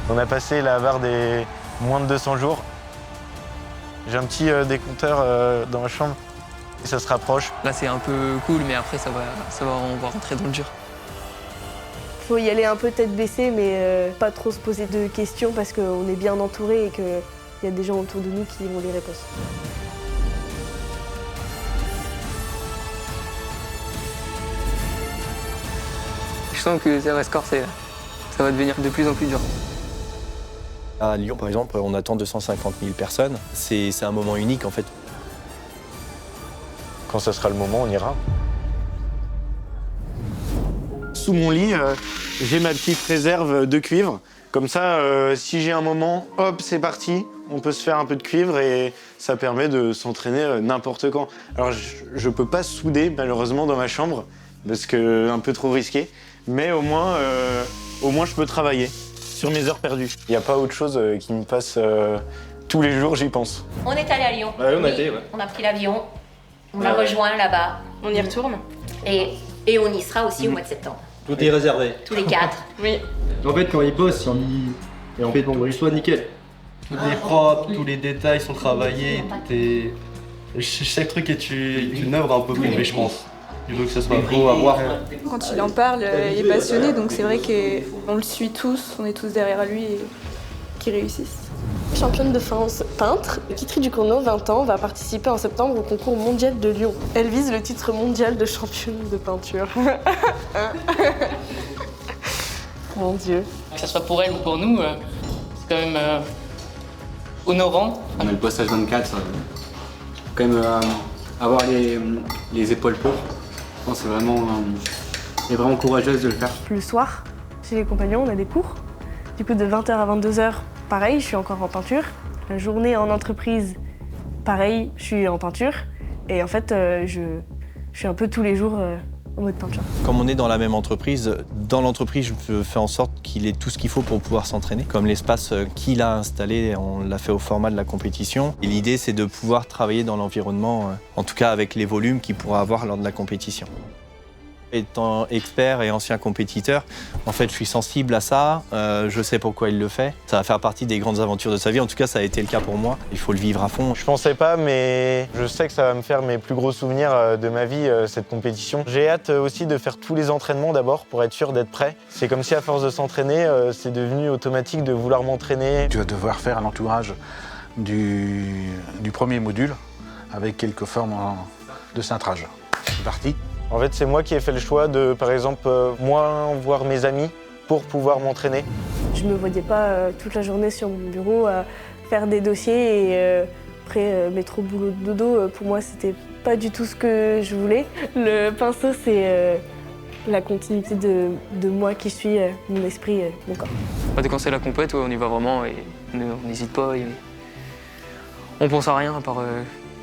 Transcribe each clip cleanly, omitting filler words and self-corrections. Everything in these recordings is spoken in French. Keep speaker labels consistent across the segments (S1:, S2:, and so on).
S1: On a passé la barre des moins de 200 jours. J'ai un petit décompteur dans ma chambre et ça se rapproche.
S2: Là, c'est un peu cool, mais après, on va rentrer dans le dur.
S3: Faut y aller un peu tête baissée, mais pas trop se poser de questions parce qu'on est bien entouré et qu'il y a des gens autour de nous qui ont les réponses.
S2: Je sens que CRS Corps, ça va devenir de plus en plus dur.
S4: À Lyon, par exemple, on attend 250 000 personnes. C'est un moment unique, en fait.
S1: Quand ce sera le moment, on ira. Sous mon lit, j'ai ma petite réserve de cuivre. Comme ça, si j'ai un moment, hop, c'est parti. On peut se faire un peu de cuivre et ça permet de s'entraîner n'importe quand. Alors, je peux pas souder, malheureusement, dans ma chambre, parce que un peu trop risqué. Mais au moins, je peux travailler sur mes heures perdues. Il n'y a pas autre chose qui me passe tous les jours, j'y pense.
S5: On est allé à Lyon.
S6: Ouais, on a été, ouais.
S5: On a pris l'avion, on a rejoint là-bas.
S3: On y retourne.
S5: Et on y sera aussi au mois de septembre.
S6: Tout est réservé.
S5: Tous les 4.
S3: Oui.
S6: En fait, quand ils bossent, et en fait, tout soit nickel. Tout est propre, tous les détails sont travaillés, tout est... Chaque truc est une œuvre un peu complète, je pense. Il veut que ça soit beau à voir.
S7: Quand il en parle, il est passionné, donc c'est vrai qu'on le suit tous, on est tous derrière lui et qu'il réussisse.
S3: Championne de France peintre, Kitry Ducournau, 20 ans, va participer en septembre au concours mondial de Lyon. Elle vise le titre mondial de championne de peinture. Mon Dieu.
S2: Que ce soit pour elle ou pour nous, c'est quand même honorant.
S8: On a le poste H24, ça. Quand même avoir les épaules pour. Je pense que c'est vraiment courageuse de le faire.
S3: Le soir, chez les compagnons, on a des cours. Du coup, de 20h à 22h, pareil, je suis encore en peinture. La journée en entreprise, pareil, je suis en peinture. Et en fait, je suis un peu tous les jours en mode peinture.
S4: Comme on est dans la même entreprise, dans l'entreprise, je fais en sorte qu'il ait tout ce qu'il faut pour pouvoir s'entraîner. Comme l'espace qu'il a installé, on l'a fait au format de la compétition. Et l'idée, c'est de pouvoir travailler dans l'environnement, en tout cas avec les volumes qu'il pourra avoir lors de la compétition. Étant expert et ancien compétiteur, en fait, je suis sensible à ça, je sais pourquoi il le fait. Ça va faire partie des grandes aventures de sa vie, en tout cas, ça a été le cas pour moi. Il faut le vivre à fond.
S1: Je pensais pas, mais je sais que ça va me faire mes plus gros souvenirs de ma vie, cette compétition. J'ai hâte aussi de faire tous les entraînements d'abord pour être sûr d'être prêt. C'est comme si à force de s'entraîner, c'est devenu automatique de vouloir m'entraîner.
S9: Tu vas devoir faire un entourage du premier module avec quelques formes de cintrage. C'est parti.
S1: En fait, c'est moi qui ai fait le choix de, par exemple, moins voir mes amis pour pouvoir m'entraîner.
S3: Je me voyais pas toute la journée sur mon bureau à faire des dossiers et après métro boulot dodo. Pour moi, c'était pas du tout ce que je voulais. Le pinceau, c'est la continuité de moi qui suis, mon esprit, mon corps.
S2: Dès quand c'est la compète, on y va vraiment et on n'hésite pas. Et on pense à rien à part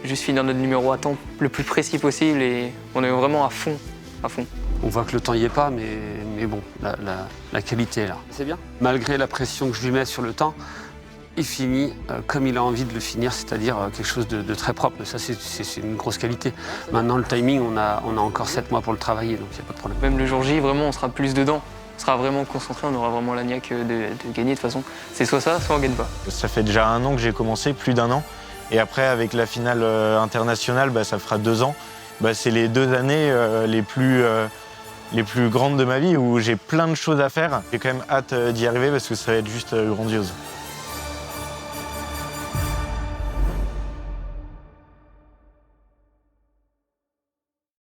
S2: juste finir notre numéro à temps le plus précis possible et on est vraiment à fond, à fond.
S8: On voit que le temps y est pas, mais bon, la qualité est là. C'est bien. Malgré la pression que je lui mets sur le temps, il finit comme il a envie de le finir, c'est-à-dire quelque chose de très propre. Ça, c'est une grosse qualité. Maintenant, le timing, on a encore 7 mois pour le travailler, donc il n'y a pas de problème.
S2: Même le jour J, vraiment, on sera plus dedans. On sera vraiment concentré, on aura vraiment la niaque de gagner de toute façon. C'est soit ça, soit on gagne pas.
S1: Ça fait déjà 1 an que j'ai commencé, plus d'1 an. Et après, avec la finale internationale, ça fera 2 ans. C'est les 2 années les plus grandes de ma vie où j'ai plein de choses à faire. J'ai quand même hâte d'y arriver parce que ça va être juste grandiose.